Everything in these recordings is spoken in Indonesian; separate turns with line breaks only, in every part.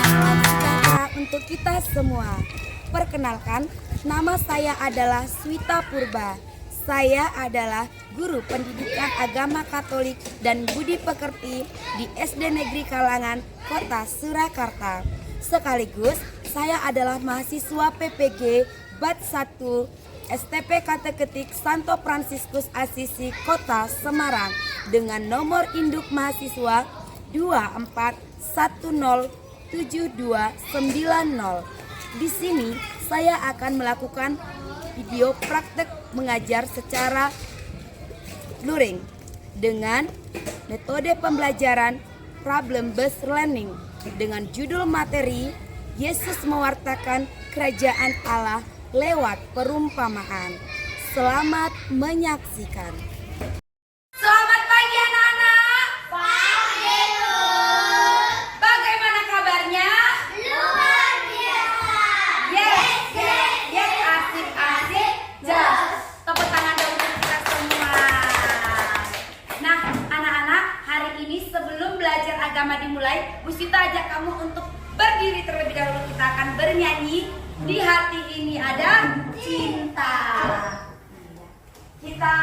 Salam sejahtera untuk kita semua. Perkenalkan, nama saya adalah Swita Purba. Saya adalah guru pendidikan agama Katolik dan budi pekerti di SD Negeri Kalangan, Kota Surakarta. Sekaligus saya adalah mahasiswa PPG Bat 1 STP Kateketik Santo Fransiskus Asisi Kota Semarang dengan nomor induk mahasiswa 24107290. Di sini saya akan melakukan video praktek mengajar secara luring dengan metode pembelajaran problem based learning dengan judul materi Yesus mewartakan kerajaan Allah lewat perumpamaan. Selamat menyaksikan.
Selamat pagi anak-anak. Pagi Bu. Bagaimana kabarnya? Luar biasa. Yes, yes, yes, asik, asik. Just. Tepuk tangan dong untuk kita semua. Nah, anak-anak, hari ini sebelum belajar agama dimulai, Bu Sita ajak kamu untuk berdiri terlebih dahulu. Kita akan bernyanyi. Di hati ini ada cinta. Kita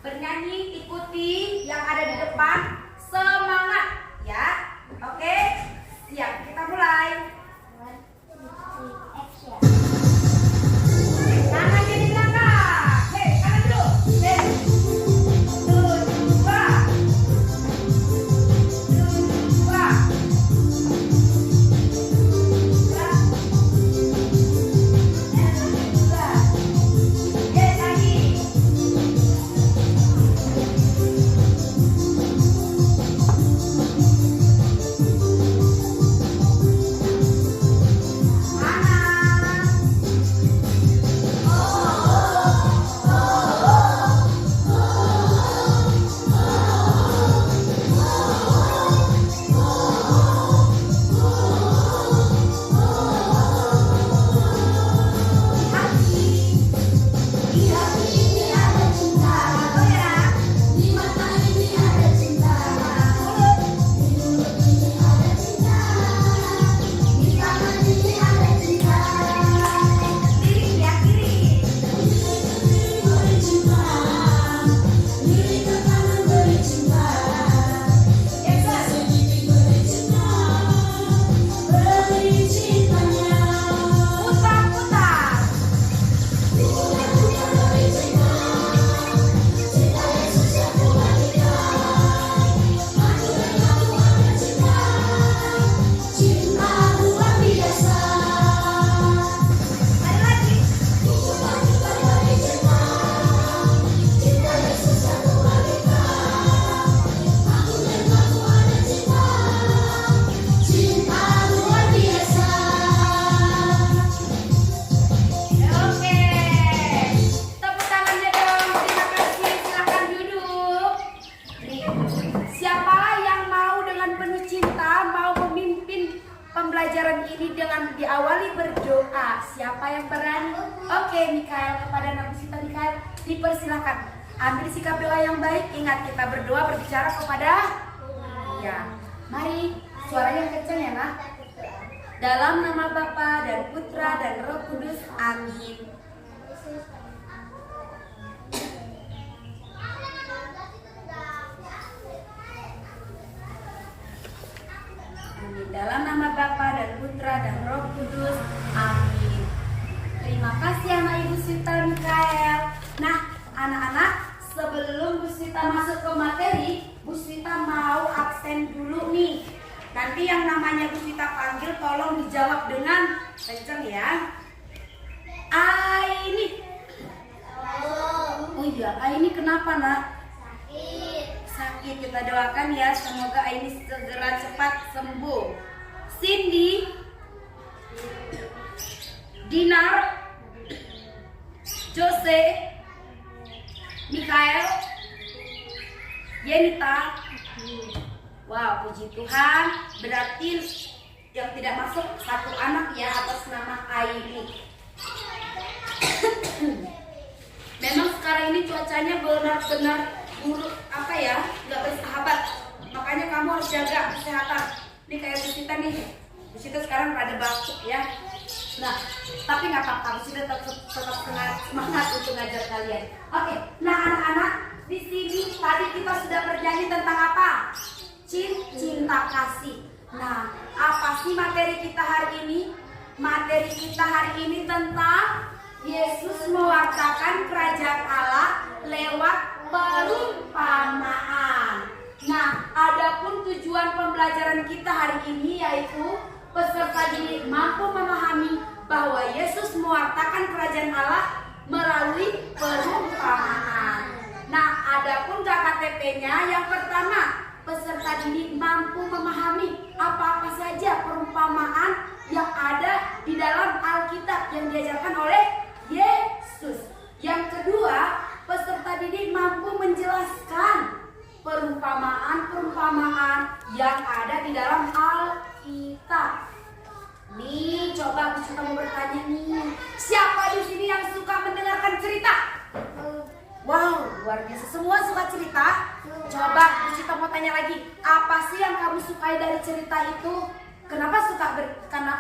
bernyanyi, ikuti yang ada di depan. Semangat ya. Oke, siap, kita mulai. Tangannya di belakang. Hei, kanan dulu. Hei.
'Benar-benar buruk, nggak bersahabat. Makanya kamu harus
jaga kesehatan. Ini kayak Bu Sita nih. Bu Sita sekarang pada batuk ya. Nah, tapi nggak apa-apa, Bu Sita tetap semangat untuk ngajar kalian. Oke, nah anak-anak, di sini tadi kita sudah bernyanyi tentang apa? Cinta kasih. Nah, apa sih materi kita hari ini? Materi kita hari ini tentang Yesus mewartakan kerajaan Allah lewat perumpamaan. Nah, adapun tujuan pembelajaran kita hari ini yaitu peserta didik mampu memahami bahwa Yesus mewartakan kerajaan Allah melalui perumpamaan. Nah, adapun KKTP-nya yang pertama, peserta didik mampu memahami apa-apa saja perumpamaan yang ada di dalam Alkitab yang diajarkan oleh Yesus. Yang kedua, peserta didik mampu menjelaskan perumpamaan-perumpamaan yang ada di dalam Alkitab. Nih, coba aku mau bertanya nih, siapa di sini yang suka mendengarkan cerita? Wow, luar biasa. Semua suka cerita? Coba kita mau tanya lagi, apa sih yang kamu sukai dari cerita itu? Kenapa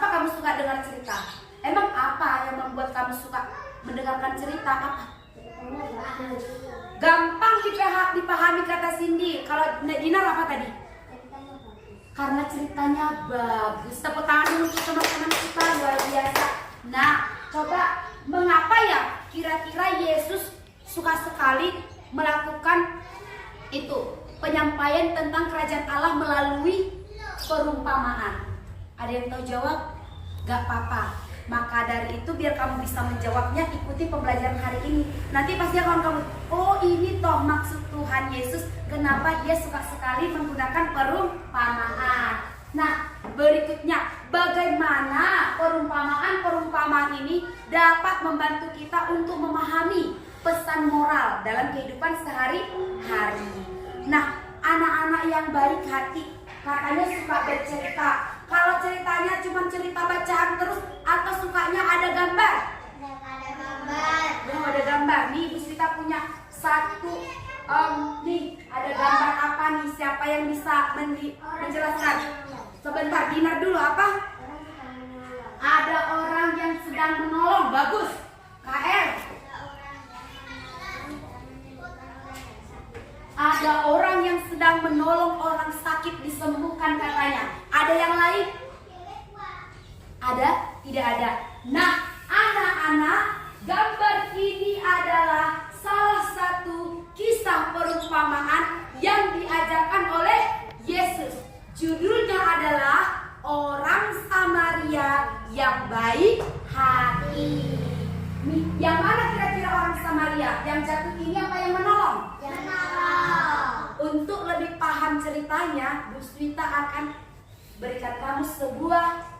kamu suka dengar cerita? Emang apa yang membuat kamu suka mendengarkan cerita? Apa? Gampang dipahami kata Cindy. Kalau Dinar apa tadi? Karena ceritanya bagus. Tepuk tangan dulu untuk teman-teman kita, luar biasa. Nah, coba mengapa ya kira-kira Yesus suka sekali melakukan itu, penyampaian tentang kerajaan Allah melalui perumpamaan? Ada yang tahu jawab? Gak apa-apa. Maka dari itu biar kamu bisa menjawabnya, ikuti pembelajaran hari ini. Nanti pasti akan kamu, oh ini toh maksud Tuhan Yesus, kenapa dia suka sekali menggunakan perumpamaan. Nah, berikutnya, bagaimana perumpamaan ini dapat membantu kita untuk memahami pesan moral dalam kehidupan sehari-hari. Nah, anak-anak yang baik hati katanya suka bercerita. Kalau ceritanya cuma cerita bacaan terus atau sukanya ada gambar? Ada gambar. Nih, Bu Sita punya satu. Nih, ada gambar apa nih? Siapa yang bisa menjelaskan? Sebentar, Dinar dulu apa? Ada orang yang sedang menolong. Bagus. KL. Ada orang yang sedang menolong orang sakit disembuhkan katanya. Ada yang lain? Ada? Tidak ada. Nah, anak-anak, gambar ini adalah salah satu kisah perumpamaan yang diajarkan oleh Yesus. Judulnya adalah Orang Samaria yang Baik Hati. Nih, yang mana kira-kira orang Samaria? Yang jatuh ini apa yang menolong? Untuk lebih paham ceritanya, Bu Swita akan berikan kamu sebuah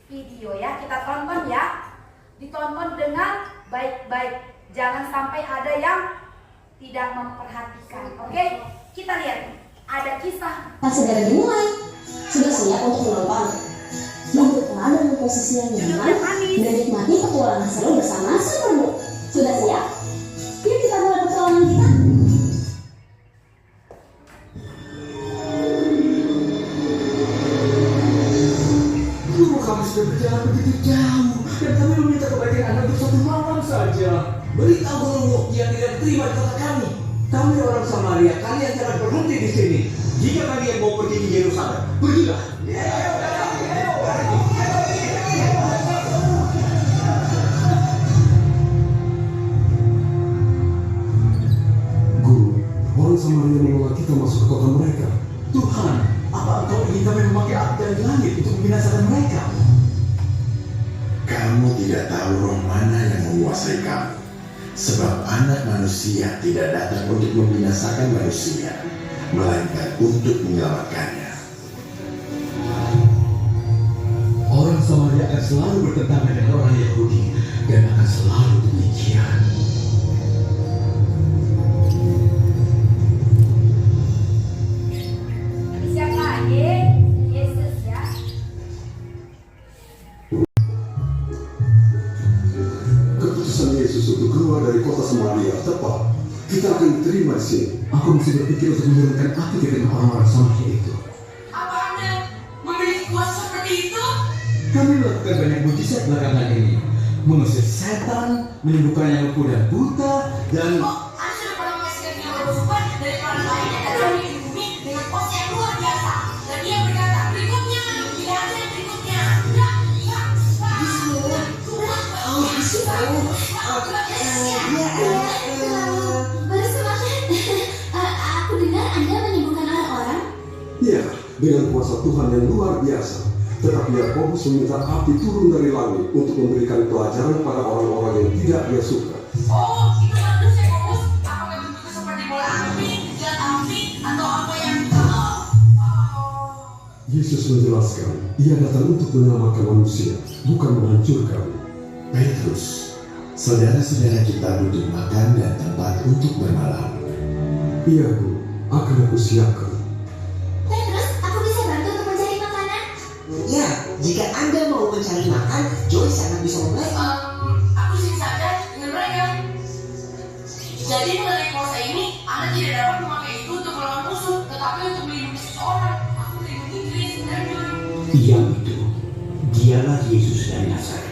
video ya. Kita tonton ya. Ditonton dengan baik-baik. Jangan sampai ada yang tidak memperhatikan. Oke? Kita lihat. Ada kisah.
Segera dimulai. Sudah siap untuk menonton? Duduklah dengan posisi yang nyaman dan nikmati petualangan seru bersama Superbook. Sudah siap? Yuk kita mulai petualangan kita.
Guru kami sudah berjalan begitu jauh dan kami meminta kebaikan Anda untuk satu malam saja. Beritahu guru yang tidak terima di kota kami. Kami orang Samaria, kalian jangan berhenti di sini. Jika kalian mau pergi ke Yerusalem, pergilah. Guru, orang Samaria menolak kita masuk ke kota mereka. Tuhan, apa engkau ingin kami memakai api dari langit untuk membinasakan mereka?
Kamu tidak tahu roh mana yang menguasai kamu. Sebab anak manusia tidak datang untuk membinasakan manusia, melainkan untuk menyelamatkannya.
Orang Samaria akan selalu bertentangan dengan orang Yahudi dan akan selalu demikian.
Siapa? Yesus ya.
Keputusan Yesus untuk keluar dari kota Samaria tepat. Kita akan diterima di sini.
Aku mesti berpikir untuk menurunkan api ke tengah orang-orang Samaria itu.
Apa
melakukan banyak mujizat belakangan ini. Mengusir setan, menyembuhkan yang lumpuh dan buta, dan...
Anda sudah pernah menyaksikan video bersumpah dari orang lainnya dan orang di bumi dengan pos yang luar biasa. Dan dia berkata, berikutnya, tidak ada yang berikutnya.
Baru semangat. Aku dengar Anda menyembuhkan orang-orang.
Iya, dengan kuasa Tuhan yang luar biasa. Tetapi Yakobus meminta api turun dari langit untuk memberikan pelajaran pada orang-orang yang tidak dia suka.
Oh, itu bagus ya, Bos. Apakah bentuknya seperti bola api, zat api, atau apa yang...
Yesus menjelaskan, ia datang untuk menyelamatkan manusia, bukan menghancurkan.
Petrus, saudara-saudara kita butuh makan dan tempat untuk bermalam.
Iya, Bu, akan aku siapkan.
Terus, aku bisa bantu untuk mencari makanan?
Ya, jika Anda mau mencari makan, Joy sangat bisa membantu.
Aku sini saja dengan mereka. Jadi mengenai kuasa ini, Anda tidak dapat memakai itu untuk melawan musuh, tetapi untuk melindungi seseorang. Aku melindungi diri sendiri.
Ia itu, dialah Yesus dari Nazaret.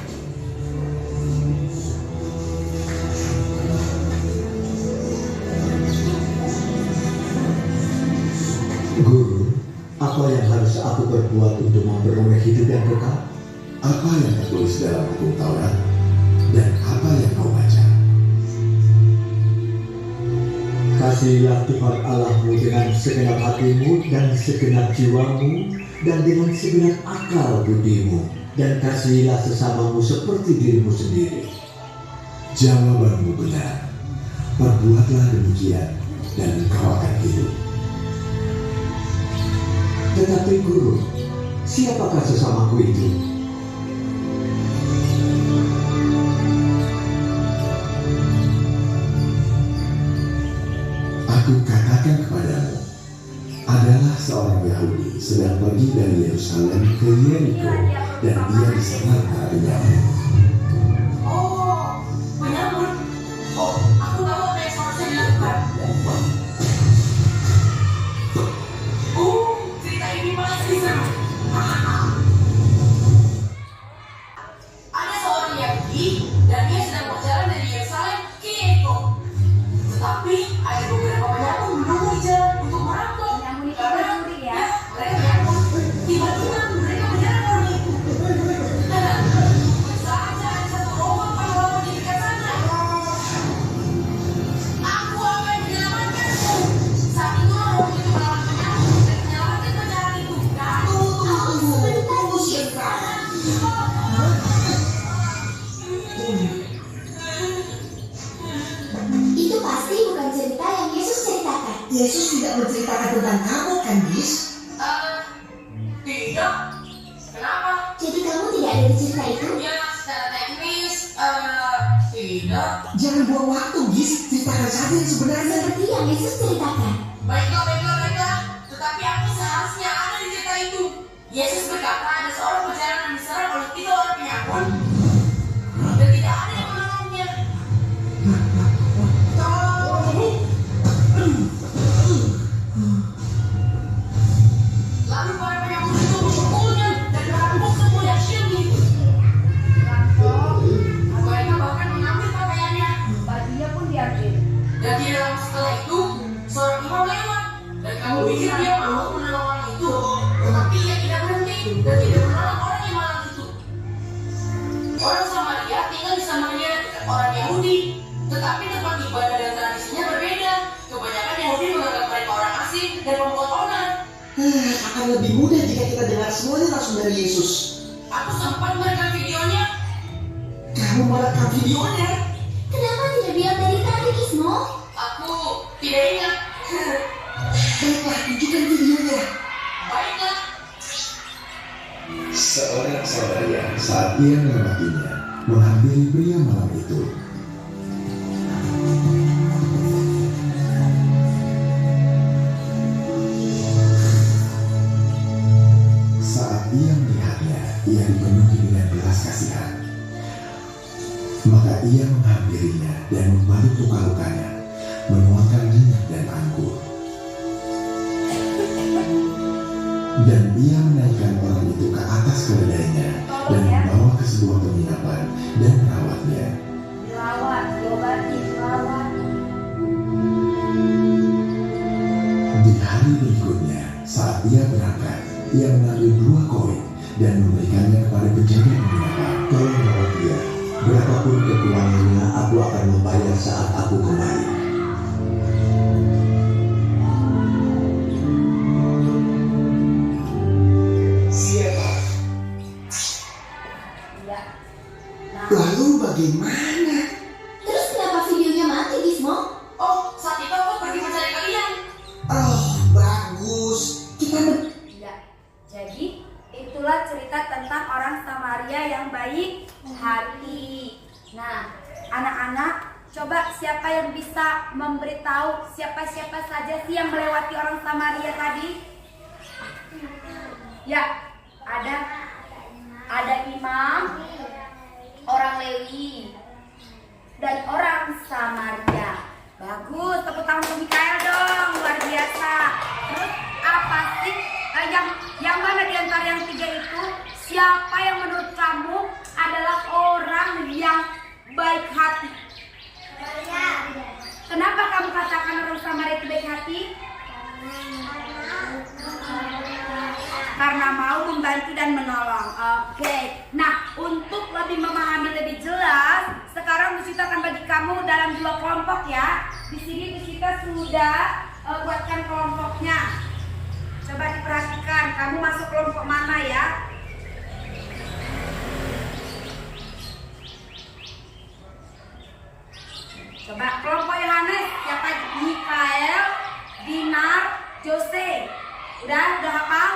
Guru, apa yang harus aku berbuat untuk memperoleh hidup yang kekal?
Apa yang tertulis dalam hukum Taurat dan apa yang kau baca?
Kasihilah Tuhan Allahmu dengan segenap hatimu dan segenap jiwamu dan dengan segenap akal budimu, dan kasihilah sesamamu seperti dirimu sendiri.
Jawabanmu benar. Perbuatlah demikian dan engkau akan hidup.
Tetapi guru, siapakah sesamaku itu?
Aku katakan kepadamu, adalah seorang Yahudi sedang pergi dari Yerusalem ke Yeriko dan ia diserang penyakit.
Oh, penyambut. Oh, aku tahu apa yang seharusnya dilakukan. Cerita ini pasti seru. Ada seorang Yahudi dan dia sedang berjalan dari Yerusalem ke Yeriko. Tetapi ada beberapa penyamun menunggu di jalan untuk merampok. Karena mereka menyamun. Tiba-tiba mereka menyerang orang itu. Saja ada satu rombongan pahlawan di dekat sana. Aku akan menyelamatkanmu. Saat itu rombongan itu melawan penyamun dan menyelamatkan penjahat itu.
Itu pasti bukan cerita yang Yesus ceritakan.
Yesus tidak menceritakan tentang kamu kan, Bis?
Tidak. Kenapa?
Jadi kamu tidak ada di cerita itu?
Ya, secara teknis, tidak.
Jangan buang waktu, Bis. Ceritakan saja yang sebenarnya.
Seperti yang Yesus ceritakan.
Baiklah. Tetapi aku seharusnya ada di cerita itu. Yesus berkata ada seorang perjalanan yang diserang oleh 3 orang penyamun dan tidak ada yang menolongnya. Lalu para penyamun itu memukulnya dan merampok semua yang miliknya. Mereka bahkan mengambil pakaiannya. Bajunya pun diambil. Dan tidak lama setelah itu, seorang imam lewat. Dan kamu pikir dia mau menolong orang itu, tetapi ia tidak berhenti dan tidak menolong orang yang malang itu. Orang Samaria tinggal di samanya dengan orang Yahudi, tetapi tempat ibadah dan tradisinya berbeda. Kebanyakan Yahudi menganggap mereka orang asing dan membuat onar.
Akan lebih mudah jika kita dengar semuanya langsung dari Yesus.
Aku sempat merekam videonya.
Kamu merekam videonya?
Kenapa tidak bilang dari tadi, Kismo?
Aku tidak ingat.
Baiklah, tunjukkan videonya.
Baiklah.
Seorang Samaria saat ia melewatinya menghampiri pria malam itu. Saat ia melihatnya, ia dipenuhi dengan belas kasihan. Maka ia menghampirinya dan membalut luka-lukanya, menuangkan minyak dan anggur. Dan ia menaikkan orang itu ke atas keledainya dan membawa ke sebuah penginapan dan merawatnya.
Dirawat, diobati, dirawat.
Di hari berikutnya, saat ia berangkat, ia mengambil 2 koin dan memberikannya kepada penjaga penginapan.
Tolong rawat dia. Berapapun kekurangannya, aku akan membayar saat aku kembali.
Siapa?
Ya.
Lalu bagaimana?
Terus kenapa videonya mati, Gizmo?
Oh, saat itu aku pergi mencari kalian.
Oh, bagus. Kita
Ya. Jadi itulah cerita tentang orang Samaria yang baik hati. Nah, anak-anak, coba siapa yang bisa memberitahu siapa-siapa saja sih yang melewati orang Samaria tadi? Ya, ada imam, orang Lewi, dan orang Samaria. Bagus, tepuk tangan untuk Mikael dong, luar biasa. Terus apa sih yang mana di antara yang 3 itu? Siapa yang menurut kamu adalah orang yang baik hati? Kenapa kamu katakan orang Samaria itu baik hati? Karena mau membantu dan menolong. Oke. Nah, untuk lebih memahami lebih jelas, sekarang Busita akan bagi kamu dalam 2 kelompok ya. Di sini Busita sudah buatkan kelompoknya. Coba diperhatikan, kamu masuk kelompok mana ya? Coba kelompok Yohanes, siapa? Mikael, Dinar, Jose. Udah hafal?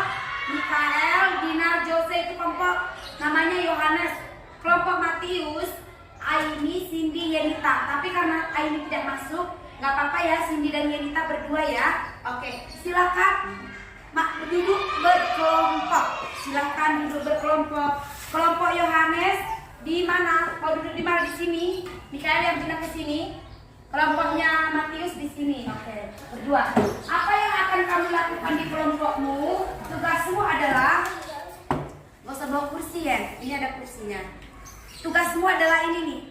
Mikael, Dinar, Jose itu kelompok namanya Yohanes. Kelompok Matius, Aini, Cindy, Yenita. Tapi karena Aini tidak masuk, nggak apa-apa ya, Cindy dan Yenita berdua ya. Oke, silakan duduk berkelompok. Silakan duduk berkelompok. Kelompok Yohanes di mana? Mau duduk di mana? Di sini. Mikael yang pindah ke sini. Kelompoknya Matius di sini. Oke, berdua. Apa yang akan kamu lakukan di kelompokmu? Tugasmu adalah, nggak usah bawa kursi ya. Ini ada kursinya. Tugasmu adalah ini nih,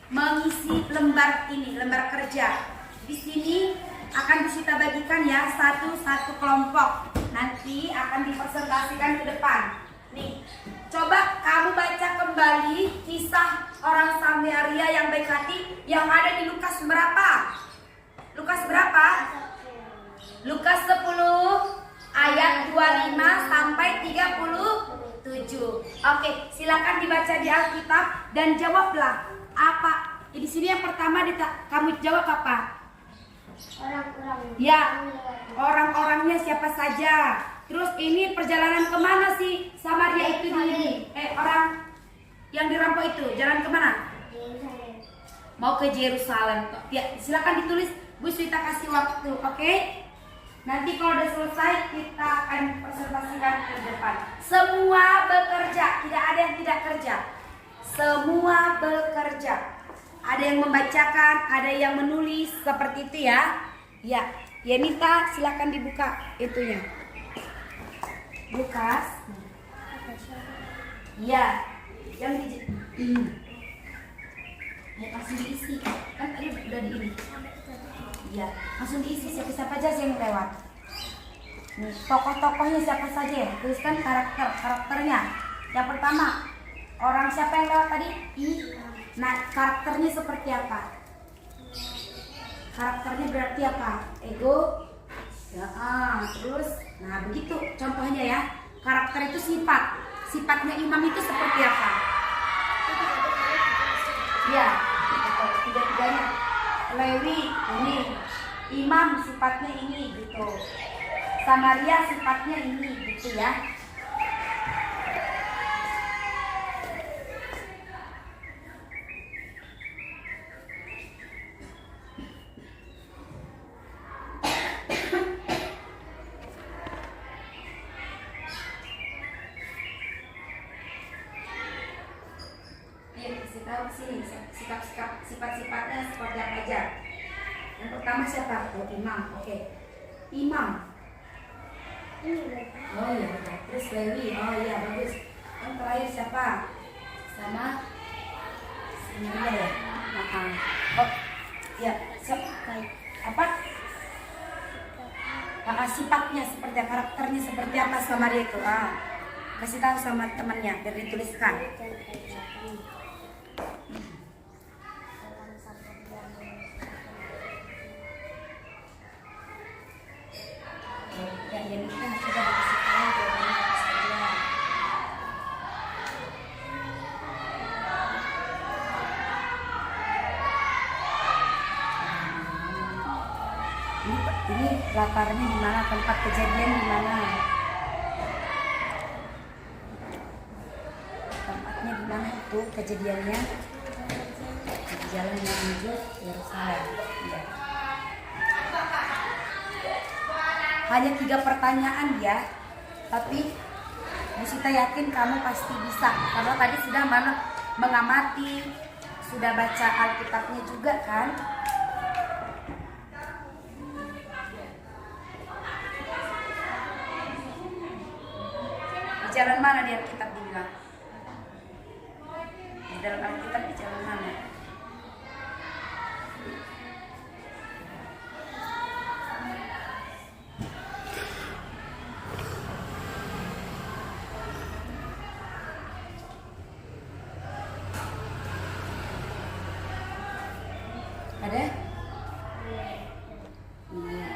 mengisi lembar ini, lembar kerja. Di sini akan kita bagikan ya satu-satu kelompok. Nanti akan dipresentasikan ke depan. Nih, coba kamu baca kembali kisah orang Samaria yang baik hati yang ada di Lukas berapa? Lukas berapa? Lukas 10 ayat 25 sampai 37. Oke, silakan dibaca di Alkitab dan jawablah apa. Di sini yang pertama kamu jawab apa? Ya, orang-orangnya siapa saja. Terus ini perjalanan kemana sih Samaria itu ini? Orang yang dirampok itu jalan kemana? Mau ke Yerusalem. Ya, silakan ditulis. Bu Swita kasih waktu, oke? Nanti kalau udah selesai kita akan presentasikan ke depan. Semua bekerja, tidak ada yang tidak kerja. Semua bekerja. Ada yang membacakan, ada yang menulis, seperti itu ya. Ya, Yenita silakan dibuka itunya. Lukas. Ya, yang langsung diisi. Kan tadi udah diisi. Ya, langsung diisi siapa aja sih yang lewat. Nih, tokoh-tokohnya siapa saja ya? Tuliskan karakternya. Yang pertama, orang siapa yang lewat tadi? Nah, karakternya seperti apa? Karakternya berarti apa? Ego. Ya, terus, nah begitu contohnya ya. Karakter itu sifat. Sifatnya imam itu seperti apa? Ya, tiga-tiganya. Lewi ini, imam sifatnya ini gitu. Samaria sifatnya ini gitu ya. Sifat-sifatnya seperti apa aja. Yang pertama siapa? Oh, imam. Oke. Imam. Oh iya. Terus Lewi. Oh iya, bagus. Yang terakhir siapa?
sama Samaria ya. Oh ya, apa? Sifatnya seperti apa, karakternya seperti apa Samaria itu? Kasih tahu sama temannya biar dituliskan. Ya, yang kita sudah dikasih tahu jawabannya apa saja. Ini latarnya di mana, tempat kejadian di mana? Tempatnya di mana itu kejadiannya? Di jalan menuju Yerusalem. Ya. Hanya 3 pertanyaan ya, tapi Bu Sita yakin kamu pasti bisa karena tadi sudah mengamati, sudah baca Alkitabnya juga kan? Di jalan mana di Alkitab dibilang? Di dalam Alkitab di jalan mana? Ada? Iya.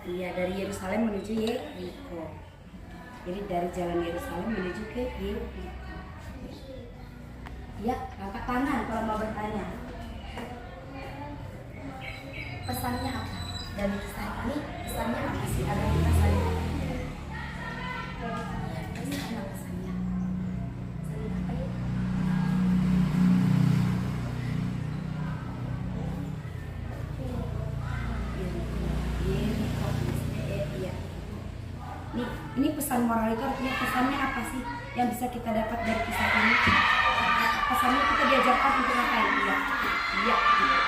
Iya, dari Yerusalem menuju Yeriko. Jadi dari jalan Yerusalem menuju ke Yeriko. Ya, angkat tangan kalau mau bertanya. Pesannya apa? Dari kisah ini, pesannya apa sih? Agar kita saling pesannya apa pesannya? Saling apa ya? Ini pesan moral itu artinya pesannya apa sih yang bisa kita dapat dari kisah ini? Pesannya kita diajarkan untuk ngapain? Iya, iya. Gitu.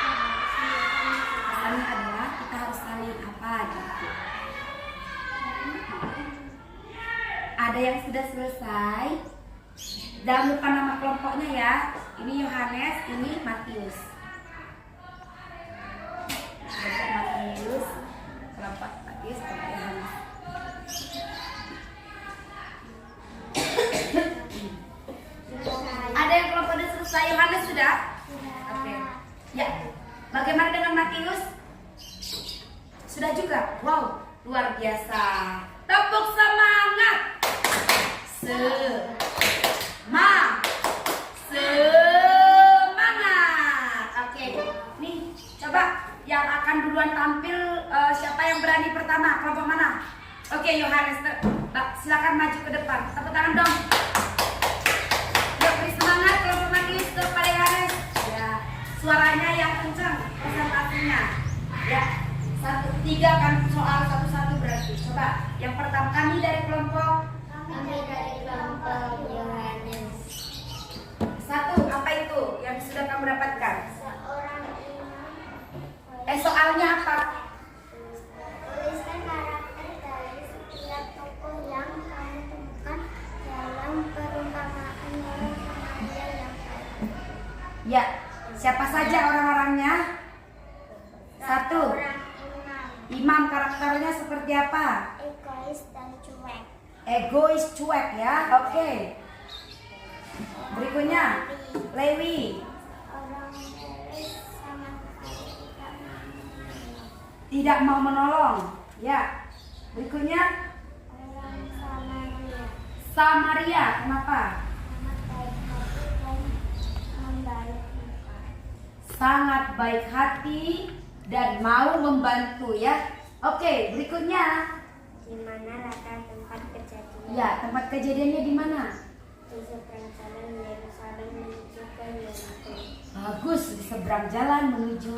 Pesannya adalah kita harus saling apa? Gitu. Ada yang sudah selesai. Jangan lupa nama kelompoknya ya. Ini Yohanes, ini Matius. Kelompok Matius, kelompok Matius, kelompok Yohanes. Ada yang kelompok sudah selesai? Yohanes sudah? Oke. Ya. Bagaimana dengan Matius? Sudah juga? Wow, luar biasa. Tepuk semangat. Semangat. Oke. Nih, coba yang akan duluan tampil siapa yang berani pertama? Kelompok mana? Oke, Yohanes. Silakan maju ke depan. Tepuk tangan dong. Semangat kelompok Matius kepada Yohanes. Ya, suaranya yang kencang, presentasinya. Ya, 1-3 kan soal satu-satu berarti. Coba, yang pertama kami dari kelompok
Yohanes.
1, apa itu yang sudah kamu dapatkan?
Seorang imam.
Soalnya apa?
Tuliskan karakter dari setiap tokoh yang kamu temukan dalam perumpamaan Samaria yang baik.
Ya, siapa saja orang-orangnya? 1.
Orang
Imam karakternya seperti apa?
egois dan cuek.
Egois, cuek ya. Oke. Berikutnya, Lewi.
Orang egois sama sekali
Tidak mau menolong. Ya. Berikutnya,
orang Samaria.
Samaria. Kenapa?
Sangat baik hati dan membaik muka.
Sangat baik hati dan mau membantu ya. Oke, berikutnya.
Di mana latar tempat kejadian?
Ya, tempat kejadiannya di mana?
Di seberang jalan Yerusalem menuju ke Yeriko.
Bagus, di seberang jalan menuju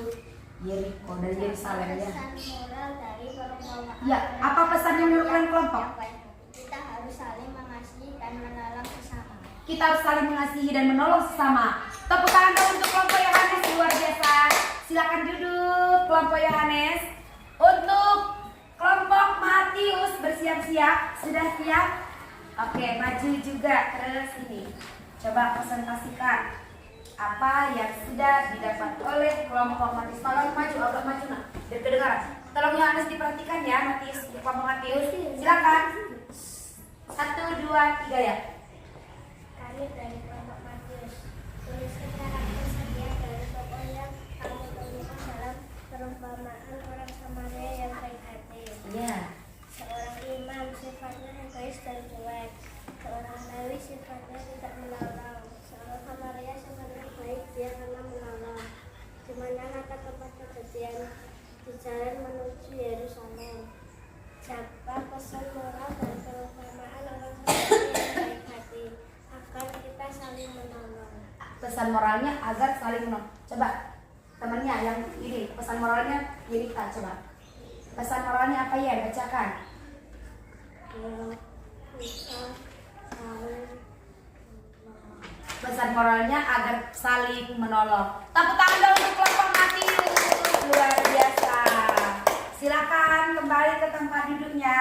Yeriko dari Yerusalem ya.
Pesan moral dari perumpamaan.
Ya, apa pesannya menurut kalian kelompok?
Yang baik hati. Kita harus saling mengasihi dan menolong sesama.
Kita harus saling mengasihi dan menolong sesama. Tepuk tangan dong untuk kelompok Yohanes, luar biasa. Silakan duduk kelompok Yohanes. Untuk kelompok Matius bersiap-siap, sudah siap? Oke, maju juga ke sini. Coba presentasikan apa yang sudah didapat oleh kelompok Matius. Tolong maju, agak maju nak. Biar kedengaran. Tolong Yohanes diperhatikan ya, Matius, kelompok Matius. Silakan. 1, 2, 3 ya.
Kami dari kelompok Matius. Tuliskan karakter sedia dari tokoh yang kamu temukan dalam perumpamaan orang Samaria yang baik hati.
Iya.
Seorang imam sifatnya egois dan cuek. Seorang Lewi sifatnya tidak menolong. Seorang Samaria sifatnya baik, dia karena menolong. Di mana kata tempat kejadian di jalan menuju Yerusalem. Siapa pesan moral dan perumpamaan orang Samaria yang baik hati agar kita saling menolong.
Pesan moralnya agar saling menolong. Coba temannya yang ini, pesan moralnya Yelita, coba. Pesan moralnya apa ya? Bacakan.
Kita saling
Pesan moralnya agar saling menolong. Tepuk tangan dong untuk kelompok Matius. Luar biasa. Silakan kembali ke tempat duduknya.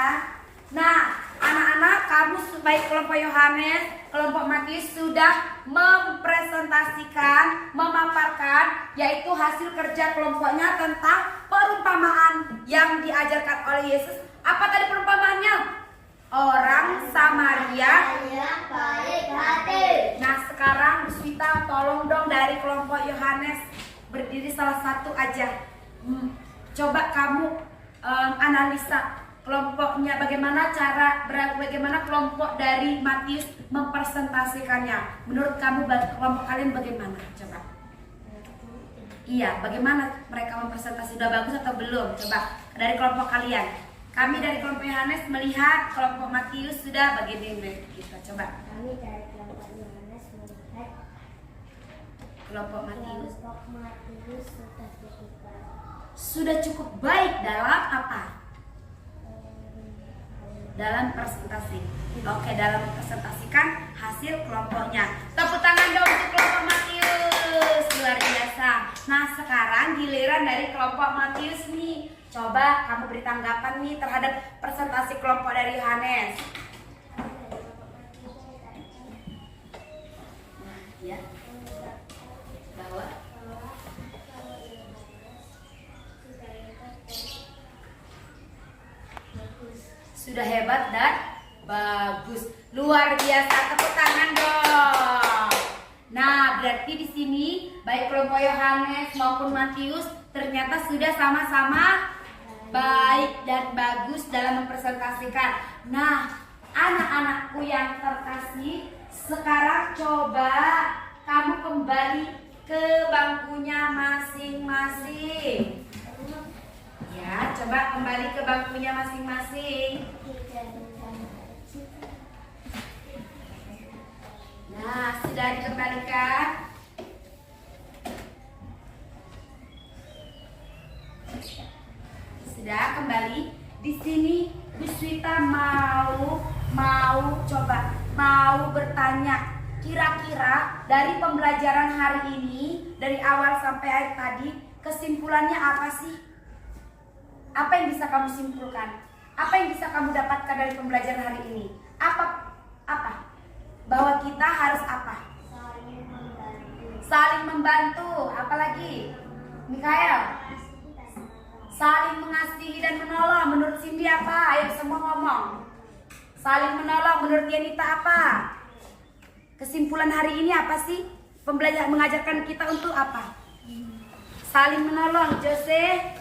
Nah, anak-anak, kamu baik kelompok Yohanes, kelompok Matius sudah mempresentasikan, memaparkan, yaitu hasil kerja kelompoknya tentang perumpamaan yang diajarkan oleh Yesus. Apa tadi perumpamaannya? Orang Samaria
baik hati.
Nah sekarang Bu Swita tolong dong dari kelompok Yohanes berdiri salah satu aja. Coba kamu analisa kelompoknya bagaimana bagaimana kelompok dari Matius mempresentasikannya. Menurut kamu kelompok kalian bagaimana? Coba. Iya, bagaimana mereka mempresentasi, sudah bagus atau belum? Coba dari kelompok kalian. Kami dari kelompok Yohanes melihat kelompok Matius sudah bagaimana kita. Coba.
Kami dari kelompok Yohanes melihat
Kelompok Matius
sudah
cukup baik dalam apa? Dalam presentasi. Oke, dalam mempresentasikan hasil kelompoknya. Tepuk tangan dong untuk kelompok Matius. Luar biasa. Nah, sekarang giliran dari kelompok Matius nih. Coba kamu beri tanggapan nih terhadap presentasi kelompok dari Yohanes. Nah, ya. Bahwa sudah hebat dan bagus. Luar biasa, tepuk tangan dong. Nah, berarti di sini baik kelompok Yohanes maupun Matius ternyata sudah sama-sama baik dan bagus dalam mempresentasikan. Nah, anak-anakku yang terkasih, sekarang coba kamu kembali ke bangkunya masing-masing. Ya, coba kembali ke bangkunya masing-masing. Nah, sudah dikembalikan. Sudah kembali. Di sini Bu Swita mau bertanya, kira-kira dari pembelajaran hari ini dari awal sampai akhir tadi kesimpulannya apa sih? Apa yang bisa kamu simpulkan? Apa yang bisa kamu dapatkan dari pembelajaran hari ini? Apa? Bahwa kita harus apa? Saling membantu. Apalagi? Mikael? Saling mengasihi dan menolong. Menurut Cindy apa? Ayo semua ngomong. Saling menolong. Menurut Yanita apa? Kesimpulan hari ini apa sih? Pembelajaran mengajarkan kita untuk apa? Saling menolong. Jose?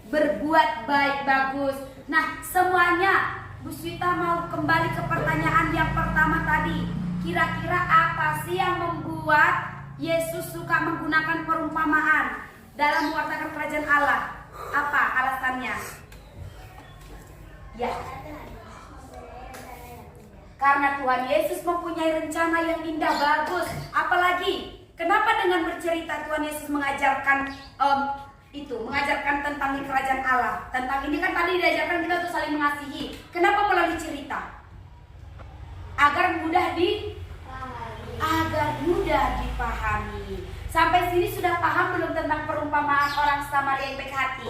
Berbuat baik, bagus. Nah, semuanya Bu Swita mau kembali ke pertanyaan yang pertama tadi. Kira-kira apa sih yang membuat Yesus suka menggunakan perumpamaan dalam mewartakan kerajaan Allah? Apa alasannya? Ya. Karena Tuhan Yesus mempunyai rencana yang indah, bagus. Apalagi, kenapa dengan bercerita Tuhan Yesus mengajarkan mengajarkan tentang kerajaan Allah. Tentang ini kan tadi diajarkan kita untuk saling mengasihi. Kenapa melalui cerita? Agar mudah dipahami. Sampai sini sudah paham belum tentang perumpamaan orang Samaria yang baik hati?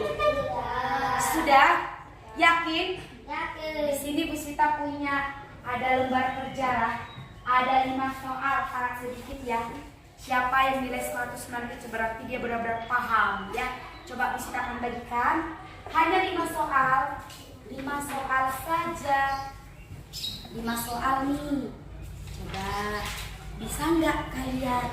Sudah?
Yakin?
Yakin.
Di sini Bu Sita punya ada lembar kerja, ada 5 soal, sangat sedikit ya. Siapa yang nilai 100 nanti berarti dia benar-benar paham ya. Coba Bu Sita akan bagikan. Hanya 5 soal, 5 soal saja. 5 soal nih. Coba bisa nggak kalian?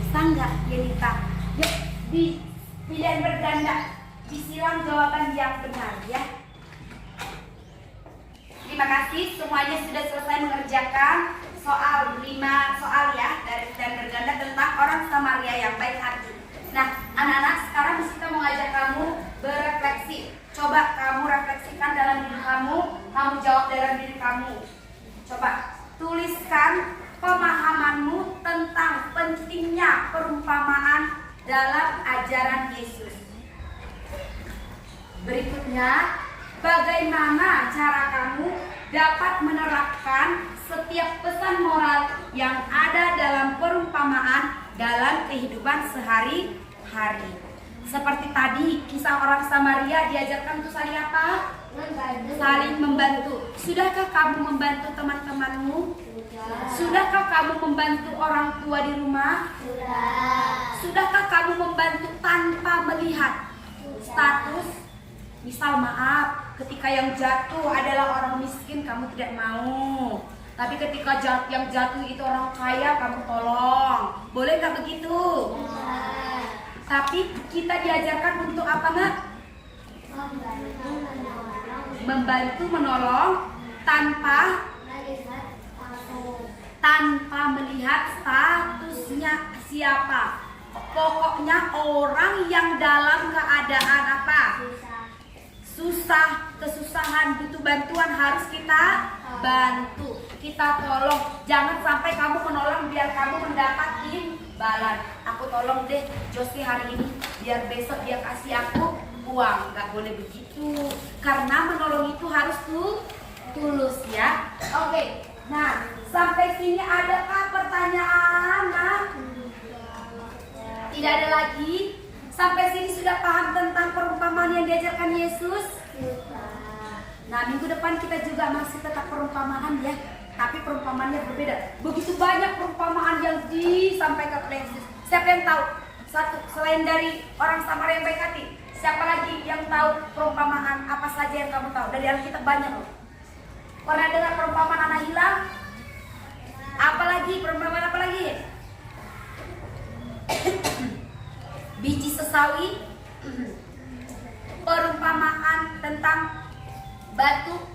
Bisa nggak Yelita? Yuk di pilihan berganda disilang jawaban yang benar ya. Terima kasih semuanya sudah selesai mengerjakan soal 5 soal ya dari pilihan berganda tentang orang Samaria yang baik hati. Nah, anak-anak, sekarang kita mau ngajak kamu berefleksi. Coba kamu refleksikan dalam diri kamu jawab dalam diri kamu. Coba tuliskan pemahamanmu tentang pentingnya perumpamaan dalam ajaran Yesus. Berikutnya, bagaimana cara kamu dapat menerapkan setiap pesan moral yang ada dalam perumpamaan dalam kehidupan sehari-hari. Seperti tadi, kisah orang Samaria diajarkan untuk saling apa? Saling membantu. Sudahkah kamu membantu teman-temanmu? Sudahkah kamu membantu orang tua di rumah? Sudahkah kamu membantu tanpa melihat status? Misal maaf, ketika yang jatuh adalah orang miskin, kamu tidak mau. Tapi ketika yang jatuh itu orang kaya, kamu tolong. Boleh nggak begitu? Tapi kita diajarkan untuk apa nggak? Membantu menolong tanpa melihat statusnya siapa. Pokoknya orang yang dalam keadaan apa? Susah, kesusahan, butuh bantuan harus kita bantu, kita tolong. Jangan sampai kamu menolong biar kamu mendapat imbalan. Aku tolong deh Josie hari ini biar besok dia kasih aku uang. Gak boleh begitu, karena menolong itu harus tulus ya. Oke, nah sampai sini adakah pertanyaan? Nah, tidak ada lagi. Sampai sini sudah paham tentang perumpamaan yang diajarkan Yesus? Nah, minggu depan kita juga masih tetap perumpamaan ya. Tapi perumpamaannya berbeda. Begitu banyak perumpamaan yang disampaikan oleh Yesus. Siapa yang tahu? Satu, selain dari orang Samaria yang baik hati, siapa lagi yang tahu perumpamaan apa saja yang kamu tahu? Dari Alkitab banyak loh. Pernah dengar perumpamaan anak hilang? Apalagi? Perumpamaan apa lagi? Biji sesawi, perumpamaan tentang batu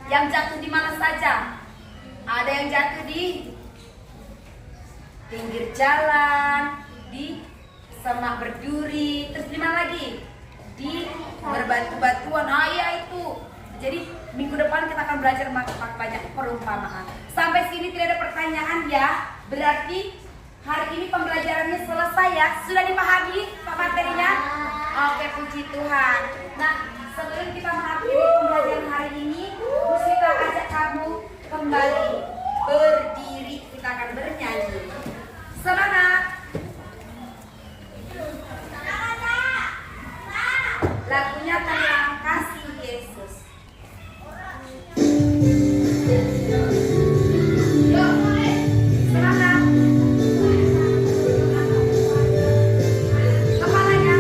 yang jatuh di mana saja. Ada yang jatuh di pinggir jalan, di semak berduri, terus di mana lagi? Di berbatu-batuan. Nah, ya itu. Jadi minggu depan kita akan belajar banyak perumpamaan. Sampai sini tidak ada pertanyaan ya. Berarti hari ini pembelajarannya selesai ya. Sudah dipahami Pak materinya? Oke, puji Tuhan. Nah, sebelum kita mengakhiri pembelajaran hari ini, kita ajak kamu kembali berdiri. Kita akan bernyanyi. Semangat. Lagunya tentang kasih Yesus. Yuk, semangat. Kepalanya.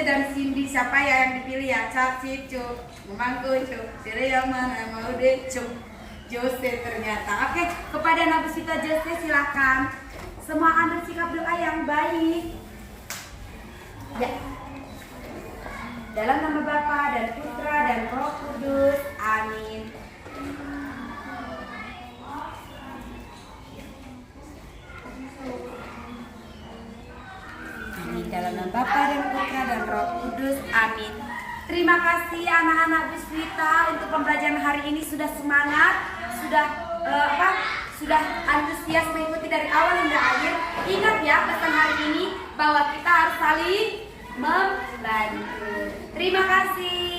dan Cindy, siapa ya yang dipilih ya? Cap, cicuk, memangku cuk, pilih yang mana? Mau deh cuk. Jose ternyata. Oke, kepada Nabi Sita Jose silakan. Semua ambil sikap doa yang baik. Ya. Dalam nama Bapa dan Putra dan Roh Kudus. Amin. Amin. Dalam nama Bapa dan Putra dan Roh Kudus. Amin. Terima kasih anak-anak Biswita untuk pembelajaran hari ini, sudah semangat, sudah antusias mengikuti dari awal hingga akhir. Ingat ya pesan hari ini bahwa kita harus saling membantu. Terima kasih.